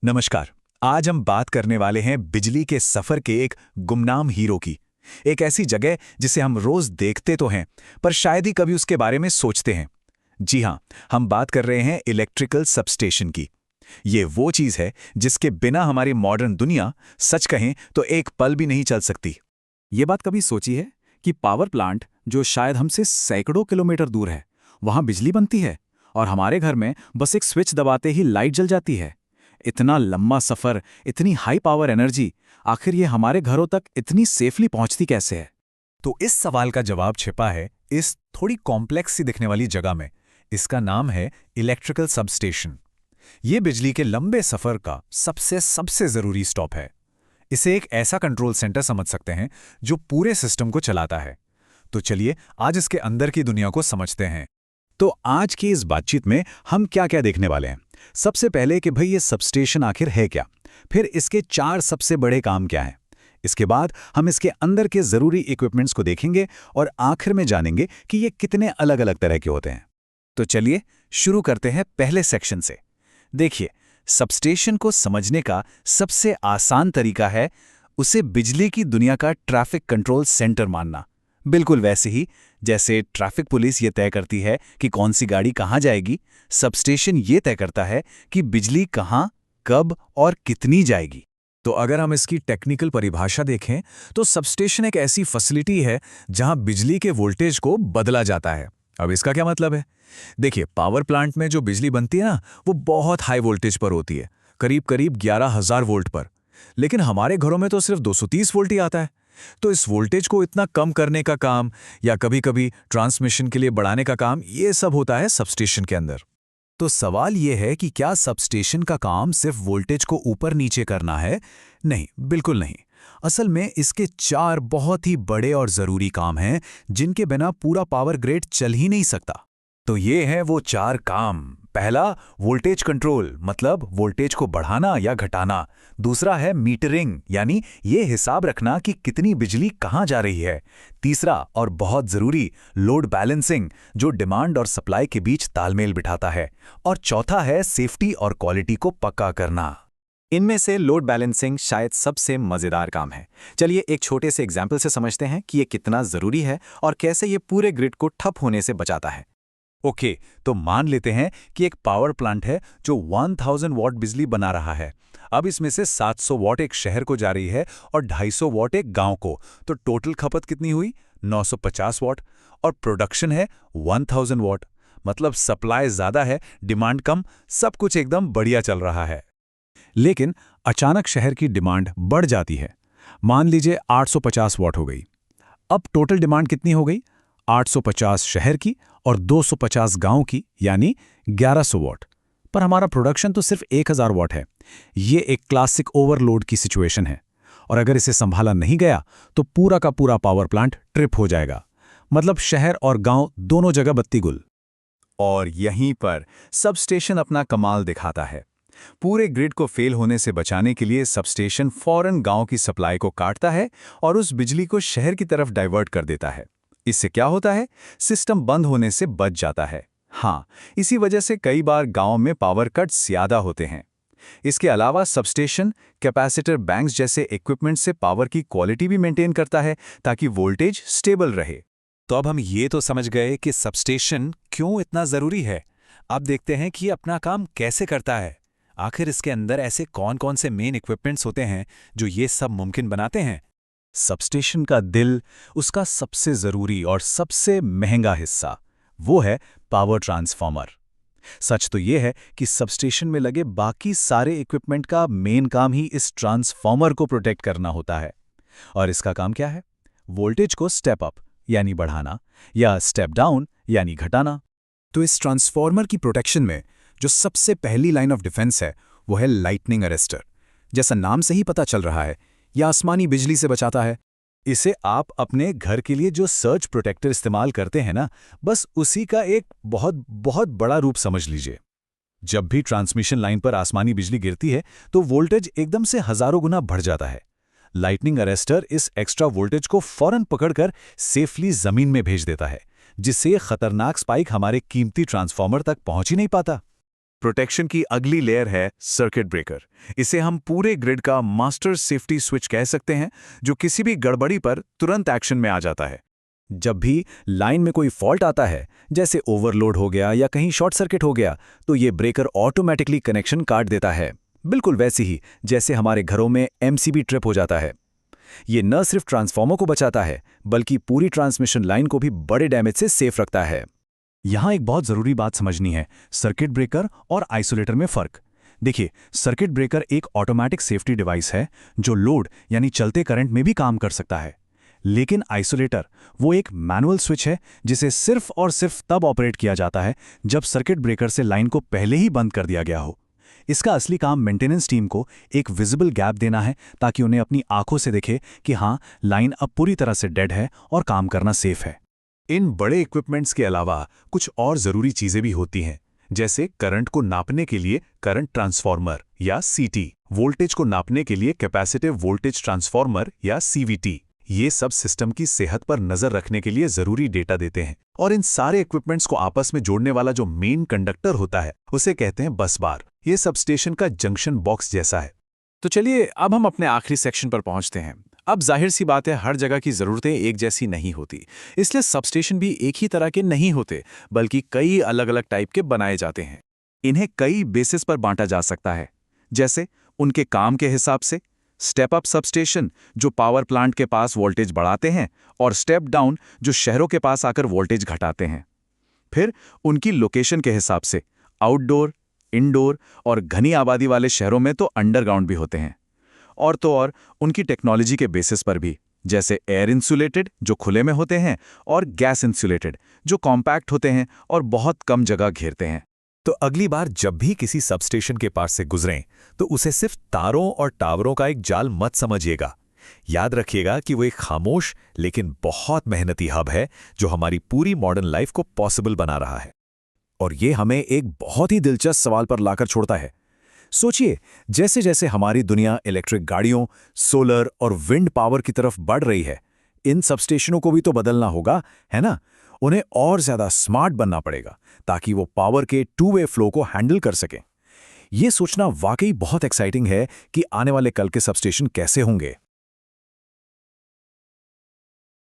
नमस्कार। आज हम बात करने वाले हैं बिजली के सफर के एक गुमनाम हीरो की। एक ऐसी जगह जिसे हम रोज देखते तो हैं, पर शायद ही कभी उसके बारे में सोचते हैं। जी हां, हम बात कर रहे हैं इलेक्ट्रिकल सबस्टेशन की। ये वो चीज है जिसके बिना हमारी मॉडर्न दुनिया, सच कहें तो एक पल भी नहीं चल सकती। ये बात कभी सोची है कि पावर प्लांट जो शायद हमसे सैकड़ों किलोमीटर दूर है, वहां बिजली बनती है और हमारे घर में बस एक स्विच दबाते ही लाइट जल जाती है। इतना लंबा सफर, इतनी हाई पावर एनर्जी, आखिर ये हमारे घरों तक इतनी सेफली पहुंचती कैसे है? तो इस सवाल का जवाब छिपा है इस थोड़ी कॉम्प्लेक्स सी दिखने वाली जगह में। इसका नाम है इलेक्ट्रिकल सबस्टेशन। ये बिजली के लंबे सफर का सबसे सबसे जरूरी स्टॉप है। इसे एक ऐसा कंट्रोल सेंटर समझ सकते हैं जो पूरे सिस्टम को चलाता है। तो चलिए आज इसके अंदर की दुनिया को समझते हैं। तो आज की इस बातचीत में हम क्या-क्या देखने वाले हैं। सबसे पहले कि भाई ये सबस्टेशन आखिर है क्या, फिर इसके 4 सबसे बड़े काम क्या हैं। इसके बाद हम इसके अंदर के जरूरी इक्विपमेंट्स को देखेंगे और आखिर में जानेंगे कि ये कितने अलग-अलग तरह के होते हैं। तो चलिए शुरू करते हैं पहले सेक्शन से। देखिए, सबस्टेशन को समझने का सबसे आसान तरीका है उसे बिजली की दुनिया का ट्रैफिक कंट्रोल सेंटर मानना। बिल्कुल वैसे ही जैसे ट्रैफिक पुलिस ये तय करती है कि कौन सी गाड़ी कहाँ जाएगी, सबस्टेशन ये तय करता है कि बिजली कहाँ, कब और कितनी जाएगी। तो अगर हम इसकी टेक्निकल परिभाषा देखें तो सबस्टेशन एक ऐसी फैसिलिटी है जहां बिजली के वोल्टेज को बदला जाता है। अब इसका क्या मतलब है? देखिए, पावर प्लांट में जो बिजली बनती है ना, वो बहुत हाई वोल्टेज पर होती है, करीब करीब 11,000 वोल्ट पर। लेकिन हमारे घरों में तो सिर्फ 230 वोल्ट ही आता है। तो इस वोल्टेज को इतना कम करने का काम या कभी-कभी ट्रांसमिशन के लिए बढ़ाने का काम, ये सब होता है सबस्टेशन के अंदर। तो सवाल ये है कि क्या सबस्टेशन का काम सिर्फ वोल्टेज को ऊपर नीचे करना है? नहीं, बिल्कुल नहीं। असल में इसके 4 बहुत ही बड़े और जरूरी काम हैं जिनके बिना पूरा पावर ग्रिड चल ही नहीं सकता। तो ये हैं वो 4 काम। पहला, वोल्टेज कंट्रोल, मतलब वोल्टेज को बढ़ाना या घटाना। दूसरा है मीटरिंग, यानी ये हिसाब रखना कि कितनी बिजली कहाँ जा रही है। तीसरा और बहुत जरूरी, लोड बैलेंसिंग, जो डिमांड और सप्लाई के बीच तालमेल बिठाता है। और चौथा है सेफ्टी और क्वालिटी को पक्का करना। इनमें से लोड बैलेंसिंग शायद सबसे मजेदार काम है। चलिए एक छोटे से एग्जाम्पल से समझते हैं कि ये कितना जरूरी है और कैसे ये पूरे ग्रिड को ठप होने से बचाता है। ओके, तो मान लेते हैं कि एक पावर प्लांट है जो 1000 वॉट बिजली बना रहा है। अब इसमें से 700 वॉट एक शहर को जा रही है और 250 वॉट एक गांव को। तो टोटल खपत कितनी हुई? 950 वॉट। और प्रोडक्शन है 1000 वॉट। मतलब सप्लाई ज्यादा है, डिमांड कम, सब कुछ एकदम बढ़िया चल रहा है। लेकिन अचानक शहर की डिमांड बढ़ जाती है। मान लीजिए 850 वॉट हो गई। अब टोटल डिमांड कितनी हो गई? 850 शहर की और 250 गांव की, यानी 1100 वॉट। पर हमारा प्रोडक्शन तो सिर्फ 1000 वॉट है। ये एक क्लासिक ओवरलोड की सिचुएशन है और अगर इसे संभाला नहीं गया तो पूरा का पूरा पावर प्लांट ट्रिप हो जाएगा। मतलब शहर और गांव दोनों जगह बत्ती गुल। और यहीं पर सबस्टेशन अपना कमाल दिखाता है। पूरे ग्रिड को फेल होने से बचाने के लिए सबस्टेशन फौरन गांव की सप्लाई को काटता है और उस बिजली को शहर की तरफ डाइवर्ट कर देता है। इससे क्या होता है? सिस्टम बंद होने से बच जाता है। हाँ, इसी वजह से कई बार गांव में पावर कट्स ज्यादा होते हैं। इसके अलावा सबस्टेशन कैपेसिटर बैंक्स जैसे इक्विपमेंट से पावर की क्वालिटी भी मेंटेन करता है ताकि वोल्टेज स्टेबल रहे। तो अब हम ये तो समझ गए कि सबस्टेशन क्यों इतना जरूरी है। अब देखते हैं कि ये अपना काम कैसे करता है। आखिर इसके अंदर ऐसे कौन-कौन से मेन इक्विपमेंट्स होते हैं जो ये सब मुमकिन बनाते हैं। सबस्टेशन का दिल, उसका सबसे जरूरी और सबसे महंगा हिस्सा, वो है पावर ट्रांसफार्मर। सच तो ये है कि सबस्टेशन में लगे बाकी सारे इक्विपमेंट का मेन काम ही इस ट्रांसफार्मर को प्रोटेक्ट करना होता है। और इसका काम क्या है? वोल्टेज को स्टेप अप यानी बढ़ाना या स्टेप डाउन यानी घटाना। तो इस ट्रांसफार्मर की प्रोटेक्शन में जो सबसे पहली लाइन ऑफ डिफेंस है वो है लाइटनिंग अरेस्टर। जैसा नाम से ही पता चल रहा है, यह आसमानी बिजली से बचाता है। इसे आप अपने घर के लिए जो सर्ज प्रोटेक्टर इस्तेमाल करते हैं ना, बस उसी का एक बहुत बहुत बड़ा रूप समझ लीजिए। जब भी ट्रांसमिशन लाइन पर आसमानी बिजली गिरती है तो वोल्टेज एकदम से हजारों गुना बढ़ जाता है। लाइटनिंग अरेस्टर इस एक्स्ट्रा वोल्टेज को फौरन पकड़कर सेफली जमीन में भेज देता है, जिससे ये खतरनाक स्पाइक हमारे कीमती ट्रांसफार्मर तक पहुंच ही नहीं पाता। प्रोटेक्शन की अगली लेयर है सर्किट ब्रेकर। इसे हम पूरे ग्रिड का मास्टर सेफ्टी स्विच कह सकते हैं, जो किसी भी गड़बड़ी पर तुरंत एक्शन में आ जाता है। जब भी लाइन में कोई फॉल्ट आता है, जैसे ओवरलोड हो गया या कहीं शॉर्ट सर्किट हो गया, तो ये ब्रेकर ऑटोमेटिकली कनेक्शन काट देता है, बिल्कुल वैसे ही जैसे हमारे घरों में एमसीबी ट्रिप हो जाता है। ये न सिर्फ ट्रांसफार्मर को बचाता है, बल्कि पूरी ट्रांसमिशन लाइन को भी बड़े डैमेज से सेफ रखता है। यहाँ एक बहुत ज़रूरी बात समझनी है, सर्किट ब्रेकर और आइसोलेटर में फ़र्क। देखिए, सर्किट ब्रेकर एक ऑटोमेटिक सेफ्टी डिवाइस है जो लोड यानी चलते करंट में भी काम कर सकता है। लेकिन आइसोलेटर वो एक मैनुअल स्विच है जिसे सिर्फ और सिर्फ तब ऑपरेट किया जाता है जब सर्किट ब्रेकर से लाइन को पहले ही बंद कर दिया गया हो। इसका असली काम मेंटेनेंस टीम को एक विजिबल गैप देना है, ताकि उन्हें अपनी आंखों से दिखे कि हाँ, लाइन अब पूरी तरह से डेड है और काम करना सेफ है। इन बड़े इक्विपमेंट्स के अलावा कुछ और ज़रूरी चीज़ें भी होती हैं, जैसे करंट को नापने के लिए करंट ट्रांसफार्मर या सीटी, वोल्टेज को नापने के लिए कैपेसिटिव वोल्टेज ट्रांसफार्मर या सीवीटी। ये सब सिस्टम की सेहत पर नजर रखने के लिए जरूरी डेटा देते हैं। और इन सारे इक्विपमेंट्स को आपस में जोड़ने वाला जो मेन कंडक्टर होता है, उसे कहते हैं बस बार। ये सबस्टेशन का जंक्शन बॉक्स जैसा है। तो चलिए अब हम अपने आखिरी सेक्शन पर पहुंचते हैं। अब जाहिर सी बात है, हर जगह की ज़रूरतें एक जैसी नहीं होती, इसलिए सबस्टेशन भी एक ही तरह के नहीं होते, बल्कि कई अलग अलग टाइप के बनाए जाते हैं। इन्हें कई बेसिस पर बांटा जा सकता है, जैसे उनके काम के हिसाब से स्टेप अप सबस्टेशन जो पावर प्लांट के पास वोल्टेज बढ़ाते हैं, और स्टेप डाउन जो शहरों के पास आकर वोल्टेज घटाते हैं। फिर उनकी लोकेशन के हिसाब से आउटडोर, इंडोर और घनी आबादी वाले शहरों में तो अंडरग्राउंड भी होते हैं। और तो और उनकी टेक्नोलॉजी के बेसिस पर भी, जैसे एयर इंसुलेटेड जो खुले में होते हैं और गैस इंसुलेटेड जो कॉम्पैक्ट होते हैं और बहुत कम जगह घेरते हैं। तो अगली बार जब भी किसी सबस्टेशन के पास से गुजरें, तो उसे सिर्फ तारों और टावरों का एक जाल मत समझिएगा। याद रखिएगा कि वो एक खामोश लेकिन बहुत मेहनती हब है जो हमारी पूरी मॉडर्न लाइफ को पॉसिबल बना रहा है। और ये हमें एक बहुत ही दिलचस्प सवाल पर लाकर छोड़ता है। सोचिए, जैसे जैसे हमारी दुनिया इलेक्ट्रिक गाड़ियों, सोलर और विंड पावर की तरफ बढ़ रही है, इन सबस्टेशनों को भी तो बदलना होगा, है ना? उन्हें और ज्यादा स्मार्ट बनना पड़ेगा ताकि वो पावर के टू वे फ्लो को हैंडल कर सकें। ये सोचना वाकई बहुत एक्साइटिंग है कि आने वाले कल के सबस्टेशन कैसे होंगे।